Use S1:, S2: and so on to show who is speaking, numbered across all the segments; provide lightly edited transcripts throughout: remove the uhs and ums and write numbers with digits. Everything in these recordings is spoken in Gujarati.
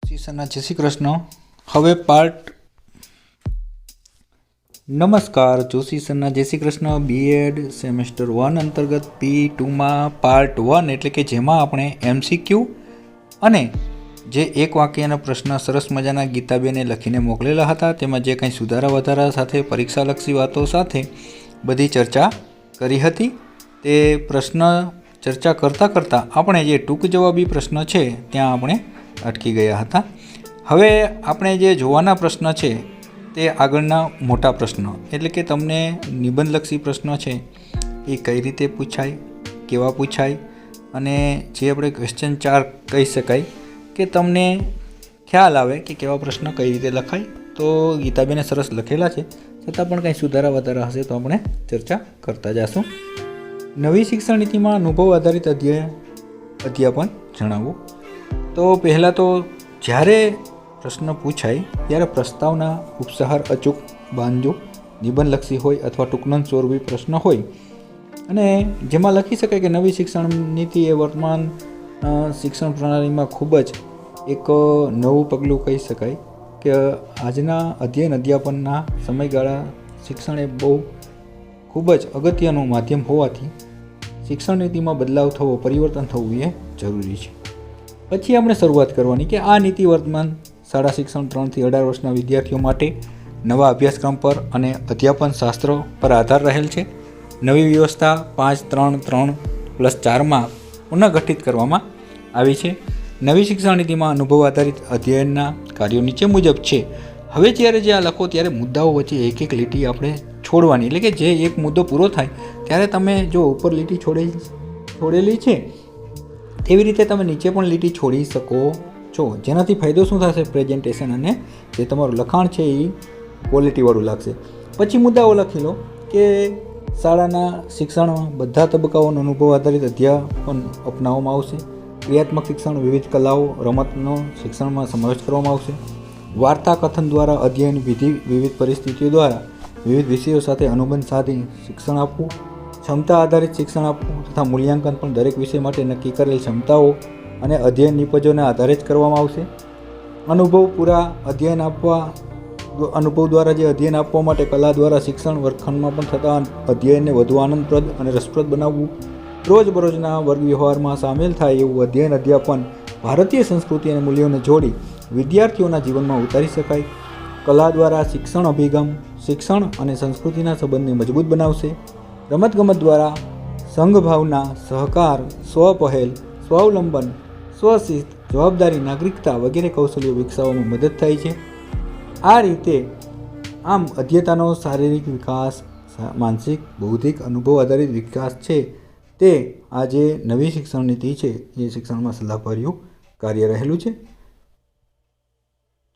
S1: સીસરના જય શ્રી કૃષ્ણ. હવે પાર્ટ નમસ્કાર. જોશી સરના જય શ્રી કૃષ્ણ. બીએડ સેમેસ્ટર 1 અંતર્ગત P2માં પાર્ટ 1 એટલે કે જેમાં આપણે MCQ અને જે એક વાક્યના પ્રશ્ન સરસ મજાના ગીતાબેને લખીને મોકલેલા હતા તેમાં જે કંઈ સુધારા વધારા સાથે પરીક્ષાલક્ષી વાતો સાથે બધી ચર્ચા કરી હતી. તે પ્રશ્ન ચર્ચા કરતાં આપણે જે ટૂંક જવાબી પ્રશ્ન છે ત્યાં આપણે અટકી ગયા હતા. હવે આપણે જે જોવાના પ્રશ્ન છે તે આગળના મોટા પ્રશ્નો એટલે કે તમને નિબંધલક્ષી પ્રશ્નો છે એ કઈ રીતે પૂછાય, કેવા પૂછાય અને જે આપણે ક્વેશ્ચન 4 કહી શકાય કે તમને ખ્યાલ આવે કે કેવા પ્રશ્ન કઈ રીતે લખાય. તો ગીતાબેને સરસ લખેલા છે, છતાં પણ કંઈ સુધારા વધારા હશે તો આપણે ચર્ચા કરતા જઈશું. નવી શિક્ષણ નીતિમાં અનુભવ આધારિત અધ્યાપન જણાવો. તો પહેલાં તો જ્યારે પ્રશ્ન પૂછાય ત્યારે પ્રસ્તાવના ઉપસહાર અચૂક બાંધજો. નિબંધલક્ષી હોય અથવા ટૂંકનોંધ સ્વરૂપી પ્રશ્ન હોય અને જેમાં લખી શકાય કે નવી શિક્ષણ નીતિ એ વર્તમાન શિક્ષણ પ્રણાલીમાં ખૂબ જ એક નવું પગલું કહી શકાય કે આજના અધ્યાપનના સમયગાળા શિક્ષણ એ બહુ ખૂબ જ અગત્યનું માધ્યમ હોવાથી શિક્ષણ નીતિમાં બદલાવ થવો, પરિવર્તન થવું એ જરૂરી છે. પછી આપણે શરૂઆત કરવાની કે આ નીતિ વર્તમાન શાળા શિક્ષણ 3 થી 18 વર્ષના વિદ્યાર્થીઓ માટે નવા અભ્યાસક્રમ પર અને અધ્યાપન શાસ્ત્રો પર આધાર રહેલ છે. નવી વ્યવસ્થા 5-3-3+4માં પુનઃગઠિત કરવામાં આવી છે. નવી શિક્ષણ નીતિમાં અનુભવ આધારિત અધ્યયનના કાર્યો નીચે મુજબ છે. હવે જ્યારે જે આ લખો ત્યારે મુદ્દાઓ વચ્ચે એક એક લીટી આપણે છોડવાની, એટલે કે જે એક મુદ્દો પૂરો થાય ત્યારે તમે જો ઉપર લીટી છોડેલી છે તેવી રીતે તમે નીચે પણ લીટી છોડી શકો છો. જેનાથી ફાયદો શું થશે? પ્રેઝન્ટેશન અને જે તમારું લખાણ છે એ ક્વોલિટીવાળું લાગશે. પછી મુદ્દાઓ લખી લો કે શાળાના શિક્ષણમાં બધા તબક્કાઓનો અનુભવ આધારિત અધ્યાપન અપનાવવામાં આવશે. ક્રિયાત્મક શિક્ષણ, વિવિધ કલાઓ, રમતનો શિક્ષણમાં સમાવેશ કરવામાં આવશે. વાર્તા કથન દ્વારા અધ્યયન વિધિ, વિવિધ પરિસ્થિતિઓ દ્વારા વિવિધ વિષયો સાથે અનુબંધ સાધી શિક્ષણ આપવું. ક્ષમતા આધારિત શિક્ષણ આપવું તથા મૂલ્યાંકન પણ દરેક વિષય માટે નક્કી કરેલ ક્ષમતાઓ અને અધ્યયન નિપજોને આધારે જ કરવામાં આવશે. અનુભવ દ્વારા જે અધ્યયન આપવા માટે કલા દ્વારા શિક્ષણ વર્ગખંડમાં પણ થતા અધ્યયનને વધુ આનંદપ્રદ અને રસપ્રદ બનાવવું. રોજબરોજના વર્ગ વ્યવહારમાં સામેલ થાય એવું અધ્યાપન ભારતીય સંસ્કૃતિ અને મૂલ્યોને જોડી વિદ્યાર્થીઓના જીવનમાં ઉતારી શકાય. કલા દ્વારા શિક્ષણ અભિગમ શિક્ષણ અને સંસ્કૃતિના સંબંધને મજબૂત બનાવશે. રમતગમત દ્વારા સંઘભાવના, સહકાર, સ્વપહેલ, સ્વાવલંબન, સ્વશિસ્ત, જવાબદારી, નાગરિકતા વગેરે કૌશલ્યો વિકસાવવામાં મદદ થાય છે. આ રીતે આમ અધ્યતાનો શારીરિક વિકાસ, માનસિક, બૌદ્ધિક, અનુભવ આધારિત વિકાસ છે તે આ જે નવી શિક્ષણ નીતિ છે એ શિક્ષણમાં સલાહભર્યું કાર્ય રહેલું છે.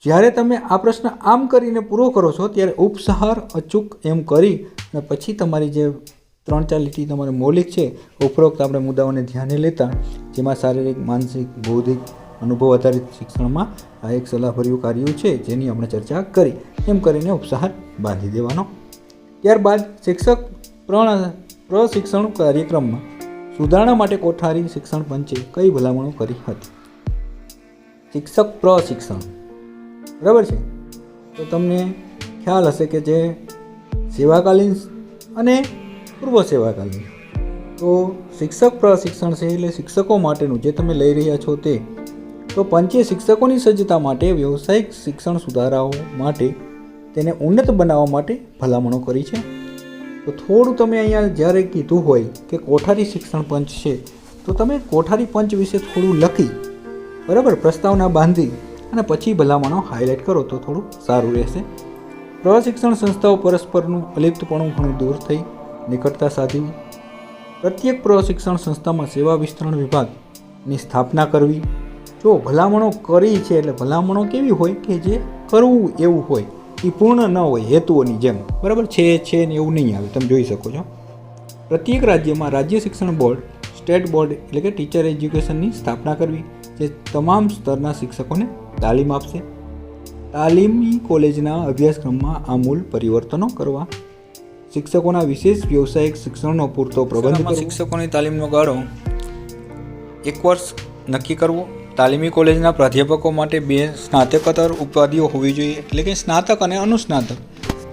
S1: જ્યારે તમે આ પ્રશ્ન આમ કરીને પૂરો કરો છો ત્યારે ઉપસહાર અચૂક એમ કરી અને પછી તમારી જે 3-4 લીટી તમારે મૌલિક છે ઉપરોક્ત આપણે મુદ્દાઓને ધ્યાને લેતા જેમાં શારીરિક, માનસિક, બૌદ્ધિક, અનુભવ આધારિત શિક્ષણમાં આ એક સલાહભર્યું કાર્ય છે જેની આપણે ચર્ચા કરી એમ કરીને ઉપસહાર બાંધી દેવાનો. ત્યારબાદ શિક્ષક પ્રશિક્ષણ કાર્યક્રમમાં સુધારણા માટે કોઠારી શિક્ષણ પંચે કઈ ભલામણો કરી હતી? શિક્ષક પ્રશિક્ષણ, બરાબર છે. તો તમને ખ્યાલ હશે કે જે સેવાકાલીન અને પૂર્વ સેવાકાલીન, તો શિક્ષક પ્રશિક્ષણ છે એટલે શિક્ષકો માટેનું જે તમે લઈ રહ્યા છો તે. તો પંચે શિક્ષકોની સજ્જતા માટે વ્યવસાયિક શિક્ષણ સુધારાઓ માટે તેને ઉન્નત બનાવવા માટે ભલામણો કરી છે. તો થોડું તમે અહીંયા જ્યારે કીધું હોય કે કોઠારી શિક્ષણ પંચ છે તો તમે કોઠારી પંચ વિશે થોડું લખી, બરાબર, પ્રસ્તાવના બાંધી અને પછી ભલામણો હાઇલાઇટ કરો તો થોડું સારું રહેશે. પ્રશિક્ષણ સંસ્થાઓ પરસ્પરનું અલિપ્તપણું ઘણું દૂર થઈ નિકટતા સાધવી. પ્રત્યેક પ્રશિક્ષણ સંસ્થામાં સેવા વિસ્તરણ વિભાગની સ્થાપના કરવી. જો ભલામણો કરી છે એટલે ભલામણો કેવી હોય કે જે કરવું એવું હોય, એ પૂર્ણ ન હોય હેતુઓની જેમ, બરાબર છે ને એવું નહીં આવે, તમે જોઈ શકો છો. પ્રત્યેક રાજ્યમાં રાજ્ય શિક્ષણ બોર્ડ, સ્ટેટ બોર્ડ એટલે કે ટીચર એજ્યુકેશનની સ્થાપના કરવી જે તમામ સ્તરના શિક્ષકોને તાલીમ આપશે. તાલીમી કોલેજના અભ્યાસક્રમમાં આમૂલ પરિવર્તનો કરવા. શિક્ષકોના વિશેષ વ્યવસાયિક શિક્ષણનો પૂરતો પ્રબંધ કરવો. શિક્ષકોની તાલીમનો ગાળો 1 વર્ષ નક્કી કરવો. તાલીમી કોલેજના પ્રાધ્યાપકો માટે 2 સ્નાતકોત્તર ઉપાધિઓ હોવી જોઈએ, એટલે કે સ્નાતક અને અનુસ્નાતક.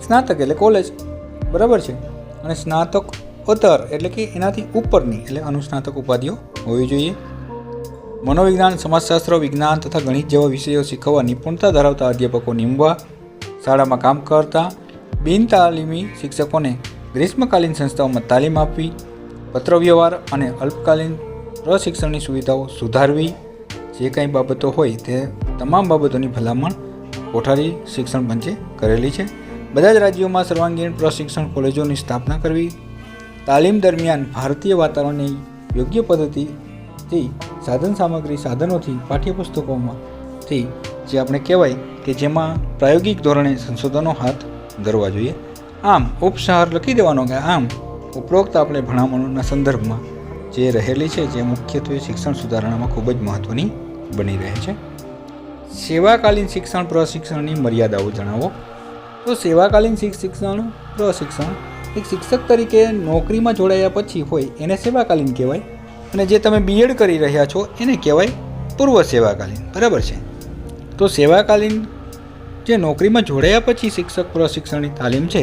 S1: સ્નાતક એટલે કોલેજ, બરાબર છે, અને સ્નાતકોત્તર એટલે કે એનાથી ઉપરની એટલે અનુસ્નાતક ઉપાધિઓ હોવી જોઈએ. મનોવિજ્ઞાન, સમાજશાસ્ત્ર, વિજ્ઞાન તથા ગણિત જેવા વિષયો શીખવવા નિપુણતા ધરાવતા અધ્યાપકો નીમવા. શાળામાં કામ કરતા બિન તાલીમી શિક્ષકોને ગ્રીષ્મકાલીન સંસ્થાઓમાં તાલીમ આપવી. પત્રવ્યવહાર અને અલ્પકાલીન પ્રશિક્ષણની સુવિધાઓ સુધારવી. જે કંઈ બાબતો હોય તે તમામ બાબતોની ભલામણ કોઠારી શિક્ષણ પંચે કરેલી છે. બધા જ રાજ્યોમાં સર્વાંગીણ પ્રશિક્ષણ કોલેજોની સ્થાપના કરવી. તાલીમ દરમિયાન ભારતીય વાતાવરણની યોગ્ય પદ્ધતિથી સાધન સામગ્રી, સાધનોથી, પાઠ્યપુસ્તકોમાંથી જે આપણે કહેવાય કે જેમાં પ્રાયોગિક ધોરણે સંશોધનો હાથ ધરવા જોઈએ. આમ ઉપસાર લખી દેવાનો કે આમ ઉપરોક્ત આપણે ભણામણોના સંદર્ભમાં જે રહેલી છે, જે મુખ્યત્વે શિક્ષણ સુધારણામાં ખૂબ જ મહત્ત્વની બની રહે છે. સેવાકાલીન શિક્ષણ પ્રશિક્ષણની મર્યાદાઓ જણાવો. તો સેવાકાલીન શિક્ષણ પ્રશિક્ષણ એક શિક્ષક તરીકે નોકરીમાં જોડાયા પછી હોય એને સેવાકાલીન કહેવાય, અને જે તમે બીએડ કરી રહ્યા છો એને કહેવાય પૂર્વ સેવાકાલીન, બરાબર છે. તો સેવાકાલીન જે નોકરીમાં જોડાયા પછી શિક્ષક પ્રશિક્ષણની તાલીમ છે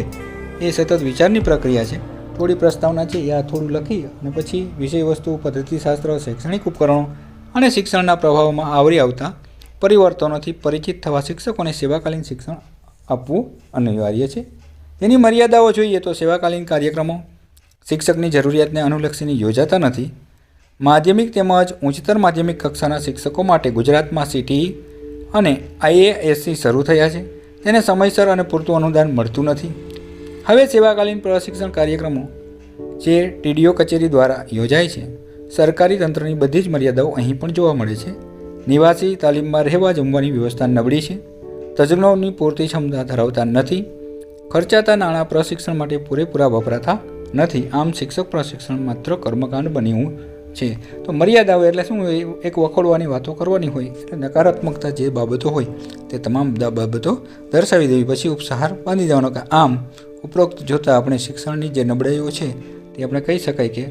S1: એ સતત વિચારની પ્રક્રિયા છે. થોડી પ્રસ્તાવના છે એ આ થોડું લખી અને પછી વિષય વસ્તુ, પદ્ધતિશાસ્ત્ર, શૈક્ષણિક ઉપકરણો અને શિક્ષણના પ્રભાવોમાં આવરી આવતા પરિવર્તનોથી પરિચિત થવા શિક્ષકોને સેવાકાલીન શિક્ષણ આપવું અનિવાર્ય છે. એની મર્યાદાઓ જોઈએ તો સેવાકાલીન કાર્યક્રમો શિક્ષકની જરૂરિયાતને અનુલક્ષીને યોજાતા નથી. માધ્યમિક તેમજ ઉચ્ચતર માધ્યમિક કક્ષાના શિક્ષકો માટે ગુજરાતમાં CTE અને IASC શરૂ થયા છે. તેને સમયસર અને પૂરતું અનુદાન મળતું નથી. હવે સેવાકાલીન પ્રશિક્ષણ કાર્યક્રમો જે TDO કચેરી દ્વારા યોજાય છે, સરકારી તંત્રની બધી જ મર્યાદાઓ અહીં પણ જોવા મળે છે. નિવાસી તાલીમમાં રહેવા જમવાની વ્યવસ્થા નબળી છે. તજજ્ઞોની પૂરતી ક્ષમતા ધરાવતા નથી. ખર્ચાતા નાણાં પ્રશિક્ષણ માટે પૂરેપૂરા વપરાતા નથી. આમ શિક્ષક પ્રશિક્ષણ માત્ર કર્મકાંડ બન્યું છે. તો મર્યાદાઓ એટલે શું? એક વખોડવાની વાતો કરવાની હોય એટલે નકારાત્મકતા જે બાબતો હોય તે તમામ બાબતો દર્શાવી દેવી, પછી ઉપસાર બાંધી દેવાનો કે આમ ઉપરોક્ત જોતાં આપણે શિક્ષણની જે નબળાઈઓ છે તે આપણે કહી શકાય કે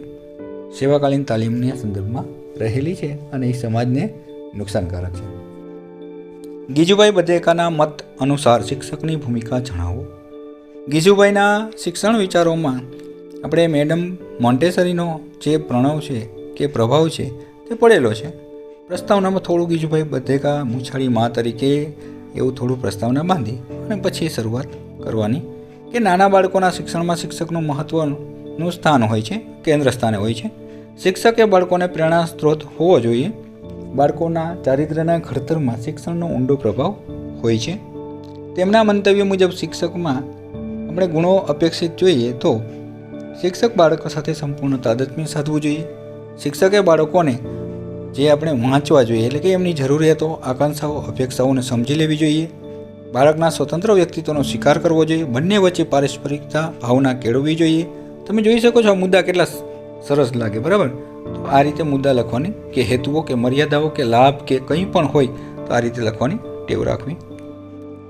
S1: સેવાકાલીન તાલીમના સંદર્ભમાં રહેલી છે અને એ સમાજને નુકસાનકારક છે. ગીજુભાઈ બધેકાના મત અનુસાર શિક્ષકની ભૂમિકા જણાવો. ગીજુભાઈના શિક્ષણ વિચારોમાં આપણે મેડમ મોન્ટેસરીનો જે પ્રણવ છે કે પ્રભાવ છે તે પડેલો છે. પ્રસ્તાવનામાં થોડું ગીજુભાઈ બધેકા મૂછાળી મા તરીકે એવું થોડું પ્રસ્તાવના બાંધી અને પછી શરૂઆત કરવાની કે નાના બાળકોના શિક્ષણમાં શિક્ષકનું મહત્ત્વનું સ્થાન હોય છે, કેન્દ્ર સ્થાને હોય છે. શિક્ષક એ બાળકોને પ્રેરણા સ્ત્રોત હોવો જોઈએ. બાળકોના ચારિત્ર્યના ઘડતરમાં શિક્ષણનો ઊંડો પ્રભાવ હોય છે. તેમના મંતવ્ય મુજબ શિક્ષકમાં આપણે ગુણો અપેક્ષિત જોઈએ તો શિક્ષક બાળકો સાથે સંપૂર્ણ તાદાત્મ્ય સાધવું જોઈએ. શિક્ષકે બાળકોને જે આપણે વાંચવા જોઈએ એટલે કે એમની જરૂરિયાતો, આકાંક્ષાઓ, અપેક્ષાઓને સમજી લેવી જોઈએ. બાળકના સ્વતંત્ર વ્યક્તિત્વનો સ્વીકાર કરવો જોઈએ. બંને વચ્ચે પારસ્પરિકતા ભાવના કેળવવી જોઈએ. તમે જોઈ શકો છો આ મુદ્દા કેટલા સરસ લાગે, બરાબર? તો આ રીતે મુદ્દા લખવાની કે હેતુઓ કે મર્યાદાઓ કે લાભ કે કંઈ પણ હોય તો આ રીતે લખવાની ટેવ રાખવી.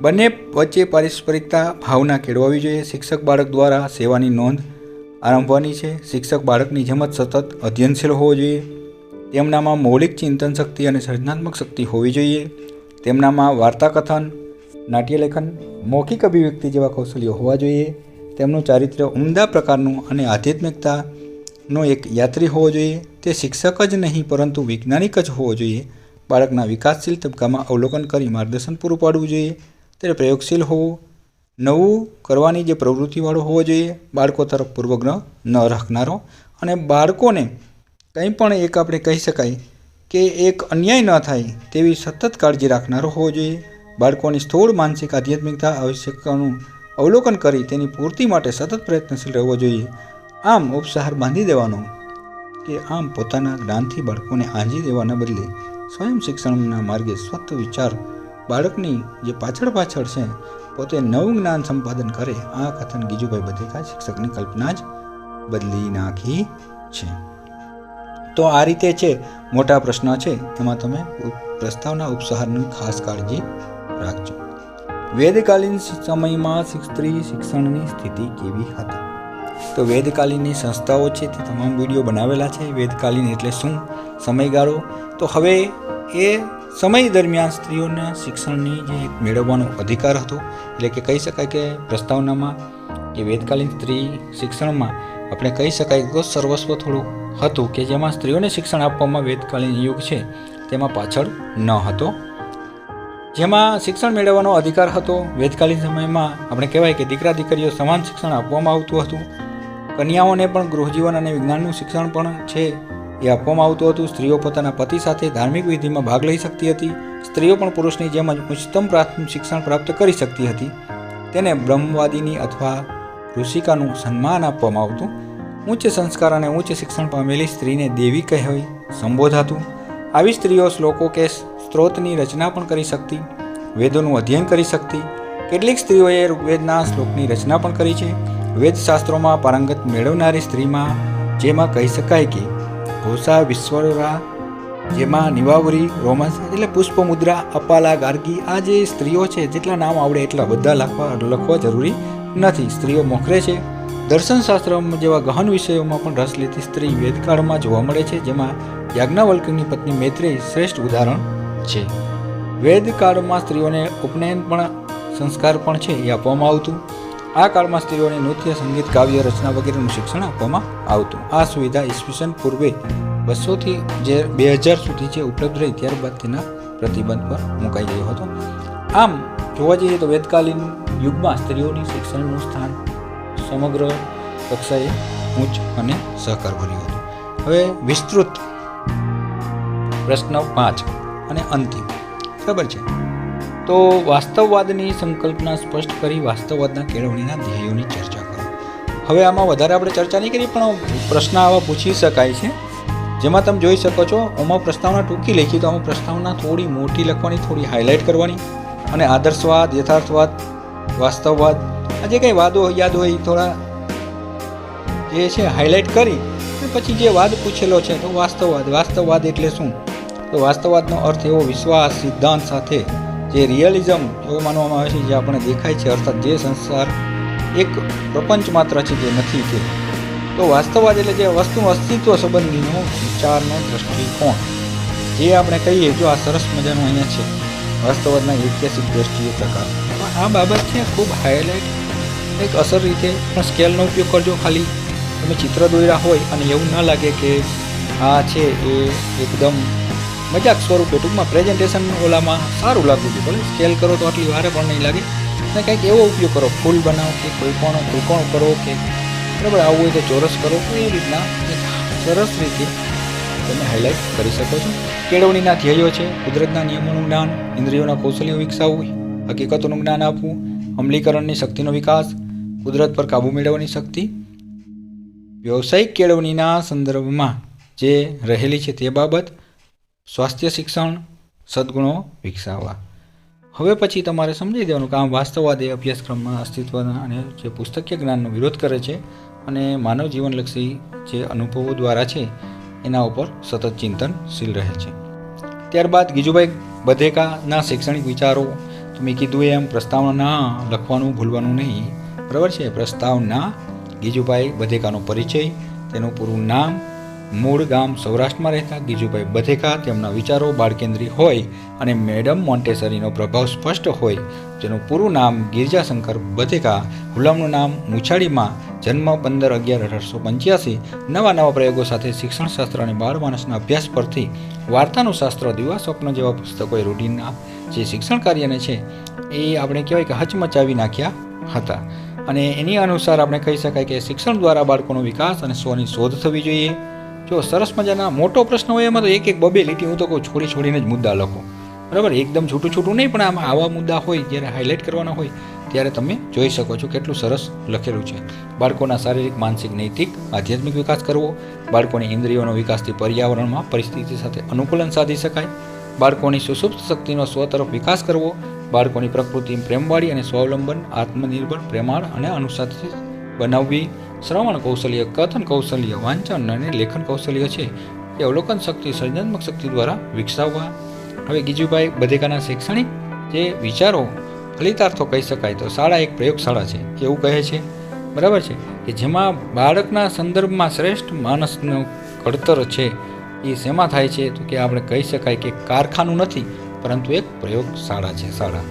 S1: બંને વચ્ચે પારસ્પરિકતા ભાવના કેળવવી જોઈએ. શિક્ષક બાળક દ્વારા સેવાની નોંધ આરંભવાની છે. શિક્ષક બાળકની જેમ જ સતત અધ્યયનશીલ હોવો જોઈએ. તેમનામાં મૌલિક ચિંતન શક્તિ અને સર્જનાત્મક શક્તિ હોવી જોઈએ. તેમનામાં વાર્તાકથન, નાટ્યલેખન, મૌખિક અભિવ્યક્તિ જેવા કૌશલ્યો હોવા જોઈએ. તેમનું ચારિત્ર્ય ઉમદા પ્રકારનું અને આધ્યાત્મિકતાનો એક યાત્રી હોવો જોઈએ. તે શિક્ષક જ નહીં પરંતુ વૈજ્ઞાનિક જ હોવો જોઈએ. બાળકના વિકાસશીલ તબક્કામાં અવલોકન કરી માર્ગદર્શન પૂરું પાડવું જોઈએ. ત્યારે પ્રયોગશીલ હોવો, નવું કરવાની જે પ્રવૃત્તિવાળો હોવો જોઈએ. બાળકો તરફ પૂર્વગ્રહ ન રાખનારો અને બાળકોને કંઈ પણ એક આપણે કહી શકાય કે એક અન્યાય ન થાય તેવી સતત કાળજી રાખનારો હોવો જોઈએ. બાળકોની સ્થૂળ માનસિક આધ્યાત્મિકતા આવશ્યકતાનું અવલોકન કરી તેની પૂર્તિ માટે સતત પ્રયત્નશીલ રહેવો જોઈએ. આમ ઉપસાર બાંધી દેવાનો કે આમ પોતાના જ્ઞાનથી બાળકોને આંજી દેવાના બદલે સ્વયં શિક્ષણના માર્ગે સ્વત વિચાર બાળકની જે પાછળ છે પોતે નવું જ્ઞાન સંપાદન કરે. આ કથન ગીજુભાઈ બધેકા શિક્ષકની કલ્પના જ બદલી નાખી છે. તો આ રીતે છે મોટા પ્રશ્ન છે એમાં તમે પ્રસ્તાવના ઉપસારની ખાસ કાળજી રાખજો. વેદકાલીન સમયમાં સ્ત્રી શિક્ષણની સ્થિતિ કેવી હતી? તો વેદકાલીનની સંસ્થાઓ છે તે તમામ વિડીયો બનાવેલા છે. વેદકાલીન એટલે શું, સમયગાળો. તો હવે એ સમય દરમિયાન સ્ત્રીઓના શિક્ષણની જે એક મેળવવાનો અધિકાર હતો, એટલે કે કહી શકાય કે પ્રસ્તાવનામાં કે વેદકાલીન સ્ત્રી શિક્ષણમાં આપણે કહી શકાય તો સર્વસ્વ થોડું હતું કે જેમાં સ્ત્રીઓને શિક્ષણ આપવામાં વેદકાલીન યુગ છે તેમાં પાછળ ન હતો. જેમાં શિક્ષણ મેળવવાનો અધિકાર હતો. વેદકાલીન સમયમાં આપણે કહેવાય કે દીકરા દીકરીઓ સમાન શિક્ષણ આપવામાં આવતું હતું. કન્યાઓને પણ ગૃહજીવન અને વિજ્ઞાનનું શિક્ષણ પણ છે એ આપવામાં આવતું હતું. સ્ત્રીઓ પોતાના પતિ સાથે ધાર્મિક વિધિમાં ભાગ લઈ શકતી હતી. સ્ત્રીઓ પણ પુરુષની જેમ જ ઉચ્ચતમ પ્રાથમિક શિક્ષણ પ્રાપ્ત કરી શકતી હતી. તેને બ્રહ્મવાદિની અથવા ઋષિકાનું સન્માન આપવામાં આવતું. ઉચ્ચ સંસ્કાર અને ઉચ્ચ શિક્ષણ પામેલી સ્ત્રીને દેવી કહેવાય સંબોધાતું. આવી સ્ત્રીઓ શ્લોકો કે સ્ત્રોતની રચના પણ કરી શકતી, વેદોનું અધ્યયન કરી શકતી. કેટલીક સ્ત્રીઓએ ઋગ્વેદના શ્લોકની રચના પણ કરી છે. વેદશાસ્ત્રોમાં પારંગત મેળવનારી સ્ત્રીમાં જેમાં કહી શકાય કે ઘોષા, વિશ્વરા, જેમાં નિવાવરી, રોમન્સ એટલે પુષ્પમુદ્રા, અપાલા, ગાર્ગી, આ જે સ્ત્રીઓ છે જેટલા નામ આવડે એટલા બધા લખવા જરૂરી નથી. સ્ત્રીઓ મોખરે છે. દર્શનશાસ્ત્ર જેવા ગહન વિષયોમાં પણ રસ લેતી સ્ત્રી વેદકાળમાં જોવા મળે છે, જેમાં યાજ્ઞવલ્ક્યની પત્ની મૈત્રેયી શ્રેષ્ઠ ઉદાહરણ છે. વેદકાળમાં સ્ત્રીઓને ઉપનયન પણ સંસ્કાર પણ છે એ આપવામાં આવતું. આ કાળમાં સ્ત્રીઓને નૃત્ય, સંગીત, કાવ્ય રચના વગેરેનું શિક્ષણ આપવામાં આવતું. આ સુવિધા ઈસવીસન પૂર્વે 200થી જે 2000 સુધી જે ઉપલબ્ધ રહી ત્યારબાદ તેના પ્રતિબંધ પર મુકાઈ ગયો હતો. આમ જોવા જઈએ તો વેદકાલીન યુગમાં સ્ત્રીઓની શિક્ષણનું સ્થાન સમગ્ર કક્ષાએ ઉચ્ચ અને સહકારભર્યું હતું. હવે વિસ્તૃત પ્રશ્ન 5 અને અંતિમ, બરાબર છે. તો વાસ્તવવાદની સંકલ્પના સ્પષ્ટ કરી વાસ્તવવાદના કેળવણીના ધ્યેયોની ચર્ચા કરો. હવે આમાં વધારે આપણે ચર્ચા નહીં કરી, પણ પ્રશ્ન આવા પૂછી શકાય છે. જેમાં તમે જોઈ શકો છો, આમાં પ્રસ્તાવના ટૂંકી લખી તો આમાં પ્રસ્તાવના થોડી મોટી લખવાની, થોડી હાઇલાઇટ કરવાની, અને આદર્શવાદ, યથાર્થવાદ, વાસ્તવવાદ, આ જે કંઈ વાદો યાદ હોય થોડા જે છે હાઇલાઇટ કરી અને પછી જે વાદ પૂછેલો છે તો વાસ્તવવાદ એટલે શું? તો વાસ્તવવાદનો અર્થ એવો વિશ્વાસ, સિદ્ધાંત સાથે જે રિયલિઝમ એવો માનવામાં આવે છે જે આપણે દેખાય છે, અર્થાત જે સંસાર એક પ્રપંચ માત્ર છે જે નથી તે. તો વાસ્તવવાદ એટલે જે વસ્તુનું અસ્તિત્વ સંબંધીનો વિચારનો દ્રષ્ટિકોણ, જે આપણે કહીએ જો આ સરસ મજાનું અહીંયા છે વાસ્તવવાદના ઐતિહાસિક દ્રષ્ટિએ પ્રકાર. આ બાબત છે ખૂબ હાઇલાઇટ એક અસર રીતે પણ સ્કેલનો ઉપયોગ કરજો. ખાલી તમે ચિત્ર દોર્યા હોય અને એવું ન લાગે કે આ છે એ એકદમ મજાક સ્વરૂપે, ટૂંકમાં પ્રેઝન્ટેશન ઓલામાં સારું લાગવું જોઈએ. ભલે સ્કેલ કરો તો આટલી વારે પણ નહીં લાગે. અને કંઈક એવો ઉપયોગ કરો, ફૂલ બનાવો કે કોઈ પણ ત્રિકોણ કરો કે બરાબર આવું હોય તો ચોરસ કરો. તો એ રીતના સરસ રીતે તમે હાઇલાઇટ કરી શકો છો. કેળવણીના ધ્યેયો છે કુદરતના નિયમોનું જ્ઞાન, ઇન્દ્રિયોના કૌશલ્યો વિકસાવવું, હકીકતોનું જ્ઞાન આપવું, અમલીકરણની શક્તિનો વિકાસ, કુદરત પર કાબૂ મેળવવાની શક્તિ. વ્યવસાયિક કેળવણીના સંદર્ભમાં જે રહેલી છે તે બાબત, સ્વાસ્થ્ય શિક્ષણ, સદ્ગુણો વિકસાવવા. હવે પછી તમારે સમજી દેવાનું કે આમ વાસ્તવવાદ એ અભ્યાસક્રમમાં અસ્તિત્વના અને જે પુસ્તકીય જ્ઞાનનો વિરોધ કરે છે અને માનવ જીવનલક્ષી જે અનુભવો દ્વારા છે એના ઉપર સતત ચિંતનશીલ રહે છે. ત્યારબાદ ગીજુભાઈ બધેકાના શૈક્ષણિક વિચારો, તો મેં કીધું એમ પ્રસ્તાવના લખવાનું ભૂલવાનું નહીં, બરાબર છે. પ્રસ્તાવના ગીજુભાઈ બધેકાનો પરિચય, તેનું પૂરું નામ, મૂળ ગામ સૌરાષ્ટ્રમાં રહેતા ગીજુભાઈ બધેકા, તેમના વિચારો બાળકેન્દ્રી હોય અને મેડમ મોન્ટેસરીનો પ્રભાવ સ્પષ્ટ હોય. જેનું પૂરું નામ ગિરજાશંકર બધેકા, હુલામનું નામ મૂછાળીમાં, જન્મ 15/11/1885. નવા પ્રયોગો સાથે શિક્ષણશાસ્ત્ર અને બાળ માનસના અભ્યાસ પરથી વાર્તાનું શાસ્ત્ર, દિવા સ્વપ્ન જેવા પુસ્તકોએ રૂઢિના જે શિક્ષણ કાર્યને છે એ આપણે કહેવાય કે હચમચાવી નાખ્યા હતા. અને એની અનુસાર આપણે કહી શકાય કે શિક્ષણ દ્વારા બાળકોનો વિકાસ અને સ્વની શોધ થવી જોઈએ. જો સરસ મજાના મોટો પ્રશ્ન હોય એમાં તો એક બબે લીટી હું તો કહું છોડીને જ મુદ્દા લખો, બરાબર. એકદમ છૂટું નહીં, પણ આમાં આવા મુદ્દા હોય જ્યારે હાઇલાઇટ કરવાના હોય ત્યારે તમે જોઈ શકો છો કેટલું સરસ લખેલું છે. બાળકોના શારીરિક, માનસિક, નૈતિક, આધ્યાત્મિક વિકાસ કરવો, બાળકોની ઇન્દ્રિયોનો વિકાસથી પર્યાવરણમાં પરિસ્થિતિ સાથે અનુકૂલન સાધી શકાય, બાળકોની સુષુપ્ત શક્તિનો સ્વ તરફ વિકાસ કરવો, બાળકોની પ્રકૃતિ પ્રેમવાળી અને સ્વાવલંબન, આત્મનિર્ભર, પ્રેમાળ અને અનુશાસિત બનાવવી, શ્રવણ કૌશલ્ય, કથન કૌશલ્ય, વાંચન અને લેખન કૌશલ્ય છે એ અવલોકન શક્તિ, સર્જનાત્મક શક્તિ દ્વારા વિકસાવવા. હવે ગીજુભાઈ બધેકાના શૈક્ષણિક જે વિચારો ફલિતાર્થો કહી શકાય તો શાળા એક પ્રયોગશાળા છે એવું કહે છે, બરાબર છે, કે જેમાં બાળકના સંદર્ભમાં શ્રેષ્ઠ માણસનું ઘડતર છે એ શેમાં થાય છે તો કે આપણે કહી શકાય કે કારખાનું નથી, પરંતુ એક પ્રયોગશાળા છે. શાળા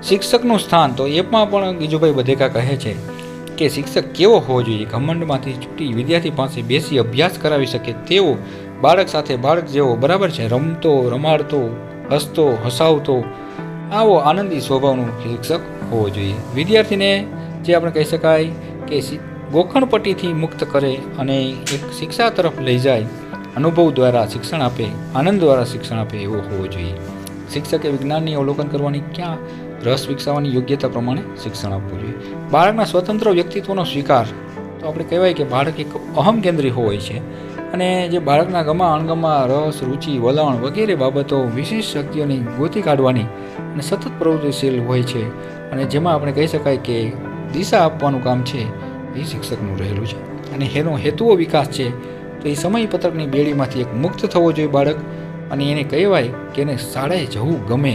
S1: શિક્ષકનું સ્થાન તો એમાં પણ ગીજુભાઈ બધેકા કહે છે કે શિક્ષક કેવો હોવો જોઈએ? ઘમંડમાંથી છૂટી વિદ્યાર્થી પાસે બેસી અભ્યાસ કરાવી શકે તેવો, બાળક સાથે બાળક જેવો, બરાબર છે, રમતો રમાડતો, હસતો હસાવતો, આવો આનંદી સ્વભાવનું શિક્ષક હોવો જોઈએ. વિદ્યાર્થીને જે આપણે કહી શકાય કે ગોખણપટ્ટીથી મુક્ત કરે અને એક શિક્ષા તરફ લઈ જાય, અનુભવ દ્વારા શિક્ષણ આપે, આનંદ દ્વારા શિક્ષણ આપે એવો હોવો જોઈએ. શિક્ષકે વિજ્ઞાનની અવલોકન કરવાની, ક્યાં રસ વિકસાવવાની યોગ્યતા પ્રમાણે શિક્ષણ આપવું જોઈએ. બાળકના સ્વતંત્ર વ્યક્તિત્વનો સ્વીકાર, તો આપણે કહેવાય કે બાળક એક અહમ કેન્દ્રી હોય છે અને જે બાળકના ગમા અણગમા, રસ, રુચિ, વલણ વગેરે બાબતો વિશેષ શક્તિઓની ગોતી કાઢવાની અને સતત પ્રવૃત્તિશીલ હોય છે અને જેમાં આપણે કહી શકાય કે દિશા આપવાનું કામ છે એ શિક્ષકનું રહેલું છે. અને એનો હેતુઓ વિકાસ છે તો એ સમયપત્રકની બેડીમાંથી એક મુક્ત થવો જોઈએ બાળક, અને એને કહેવાય કે એને શાળાએ જવું ગમે,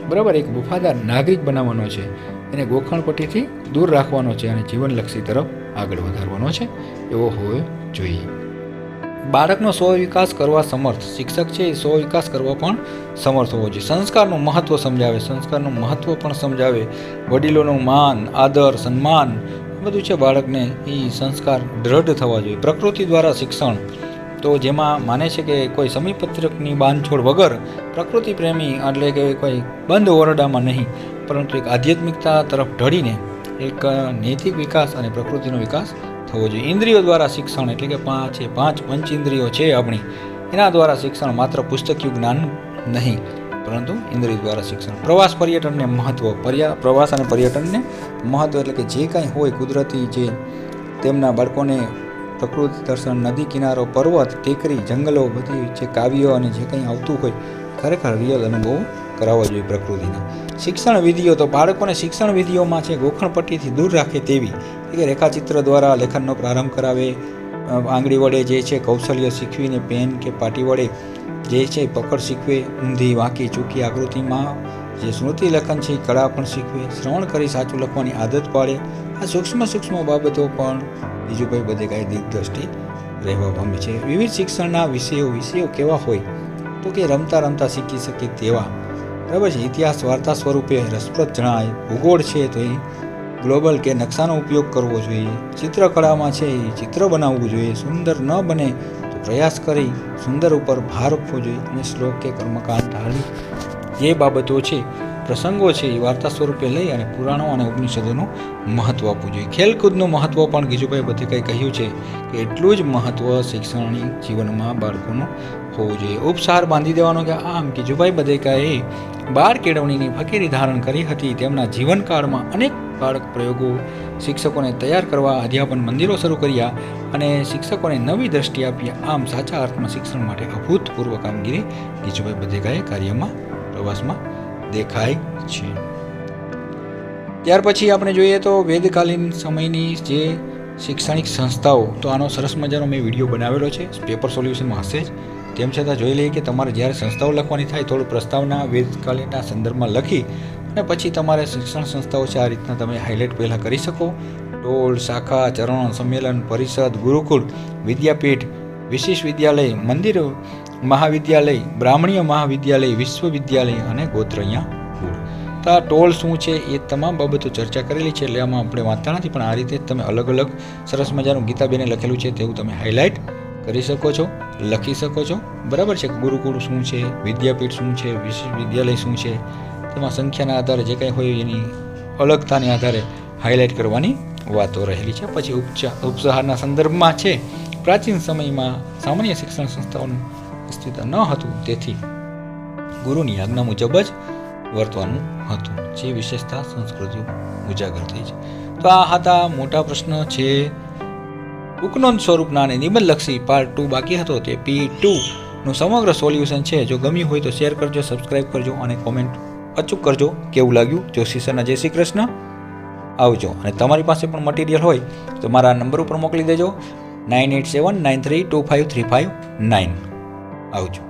S1: બરાબર, એક વફાદાર નાગરિક બનાવવાનો છે, એને ગોખણપટ્ટીથી દૂર રાખવાનો છે અને જીવનલક્ષી તરફ આગળ વધારવાનો છે એવો હોવો જોઈએ. બાળકનો સ્વ વિકાસ કરવા સમર્થ શિક્ષક છે એ સ્વ વિકાસ કરવા પણ સમર્થ હોવો જોઈએ. સંસ્કારનું મહત્ત્વ સમજાવે, સંસ્કારનું મહત્ત્વ પણ સમજાવે, વડીલોનું માન, આદર, સન્માન બધું છે બાળકને એ સંસ્કાર દ્રઢ થવા જોઈએ. પ્રકૃતિ દ્વારા શિક્ષણ, તો જેમાં માને છે કે કોઈ સમયપત્રકની બાંધછોડ વગર પ્રકૃતિ પ્રેમી એટલે કે કોઈ બંધ ઓરડામાં નહીં, પરંતુ એક આધ્યાત્મિકતા તરફ ઢળીને એક નૈતિક વિકાસ અને પ્રકૃતિનો વિકાસ થવો જોઈએ. ઇન્દ્રિયો દ્વારા શિક્ષણ એટલે કે પાંચ પંચેન્દ્રિયો છે આપણી, એના દ્વારા શિક્ષણ, માત્ર પુસ્તકીય જ્ઞાન નહીં પરંતુ ઇન્દ્રિય દ્વારા શિક્ષણ. પ્રવાસ પર્યટનને મહત્ત્વ, પ્રવાસ અને પર્યટનને મહત્ત્વ એટલે કે જે કાંઈ હોય કુદરતી, જે તેમના બાળકોને પ્રકૃતિ દર્શન, નદી કિનારો, પર્વત, ટેકરી, જંગલો, બધી જે કાવ્યો અને જે કંઈ આવતું હોય ખરેખર રિયલ અનુભવ કરાવવા જોઈએ પ્રકૃતિના. શિક્ષણ વિધિઓ, તો બાળકોને શિક્ષણ વિધિઓમાં છે ગોખણપટ્ટીથી દૂર રાખે તેવી કે રેખાચિત્ર દ્વારા લેખનનો પ્રારંભ કરાવે, આંગળી વડે જે છે કૌશલ્ય શીખવીને પેન કે પાટી વડે જે છે પકડ શીખવે, ઊંધી વાંકી ચૂકી આકૃતિમાં જે સ્મૃતિ લેખન છે એ કળા પણ શીખવે, શ્રવણ કરી સાચું લખવાની આદત પાડે. આ સૂક્ષ્મ બાબતો પણ ગીજુભાઈ બધેકાએ દીર્ઘદ્રષ્ટિ રહેવા પામે છે. વિવિધ શિક્ષણના વિષયો કેવા હોય તો કે રમતા રમતા શીખી શકે તેવા, બરાબર છે. ઇતિહાસ વાર્તા સ્વરૂપે રસપ્રદ જણાય. ભૂગોળ છે તો એ ગ્લોબલ કે નકશાનો ઉપયોગ કરવો જોઈએ. ચિત્રકળામાં છે એ ચિત્ર બનાવવું જોઈએ. સુંદર ન બને તો પ્રયાસ કરી સુંદર ઉપર ભાર આપવો જોઈએ. અને શ્લોક કે કર્મકાંડ ટાળી જે બાબતો છે, પ્રસંગો છે એ વાર્તા સ્વરૂપે લઈ અને પુરાણો અને ઉપનિષદોનું મહત્ત્વ આપવું જોઈએ. ખેલકૂદનું મહત્ત્વ પણ ગીજુભાઈ બધેકાએ કહ્યું છે કે એટલું જ મહત્ત્વ શિક્ષણની જીવનમાં બાળકોનું હોવું જોઈએ. ઉપસાર બાંધી દેવાનો કે આમ ગીજુભાઈ બધેકાએ બાળ કેળવણીની ફકીરી ધારણ કરી હતી. તેમના જીવનકાળમાં અનેક બાળક પ્રયોગો, શિક્ષકોને તૈયાર કરવા અધ્યાપન મંદિરો શરૂ કર્યા અને શિક્ષકોને નવી દ્રષ્ટિ આપી. આમ સાચા અર્થમાં શિક્ષણ માટે અભૂતપૂર્વ કામગીરી ગીજુભાઈ બધેકાએ કાર્યમાં પ્રવાસમાં દેખાય છે. ત્યાર પછી આપણે જોઈએ તો વેદકાલીન સમયની જે શૈક્ષણિક સંસ્થાઓ, તો આનો સરસ મજાનો મેં વિડીયો બનાવેલો છે, પેપર સોલ્યુશનમાં હશે જ. તેમ છતાં જોઈ લઈએ કે તમારે જ્યારે સંસ્થાઓ લખવાની થાય થોડું પ્રસ્તાવના વેદકાલીનના સંદર્ભમાં લખી અને પછી તમારે શિક્ષણ સંસ્થાઓ છે આ રીતના તમે હાઇલાઇટ પહેલાં કરી શકો. ટોળ, શાખા, ચરણ, સંમેલન, પરિષદ, ગુરુકુળ, વિદ્યાપીઠ, વિશેષ વિદ્યાલય, મંદિર, મહાવિદ્યાલય, બ્રાહ્મણીય મહાવિદ્યાલય, વિશ્વવિદ્યાલય અને ગોત્રયા કુળ. તો આ ટોળ શું છે એ તમામ બાબતો ચર્ચા કરેલી છે, એટલે આમાં આપણે વાંચતા નથી, પણ આ રીતે તમે અલગ અલગ સરસ મજાનું ગીતાબેને લખેલું છે તેવું તમે હાઇલાઇટ કરી શકો છો, લખી શકો છો, બરાબર છે. ગુરુકુળ શું છે, વિદ્યાપીઠ શું છે, વિશ્વવિદ્યાલય શું છે, તેમાં સંખ્યાના આધારે જે કંઈ હોય એની અલગતાને આધારે હાઇલાઇટ કરવાની વાતો રહેલી છે. પછી ઉપસાહારના સંદર્ભમાં છે પ્રાચીન સમયમાં સામાન્ય શિક્ષણ સંસ્થાઓનું અસ્તિત્વ ન હતું, તેથી ગુરુની આજ્ઞા મુજબ જ વર્તવાનું હતું, જે વિશેષતા સંસ્કૃતિઓ ઉજાગર થઈ છે. તો આ હતા મોટા પ્રશ્ન છે ઉપનોંધ સ્વરૂપના અને નિબંધલક્ષી પાર્ટ 2 બાકી હતો, તે P2 નું સમગ્ર સોલ્યુશન છે. જો ગમ્યું હોય તો શેર કરજો, સબસ્ક્રાઇબ કરજો અને કોમેન્ટ અચૂક કરજો કેવું લાગ્યું. જોશી સરના જય શ્રી કૃષ્ણ, આવજો. અને તમારી પાસે પણ મટીરિયલ હોય તો મારા નંબર ઉપર મોકલી દેજો 9879325359. આવજો.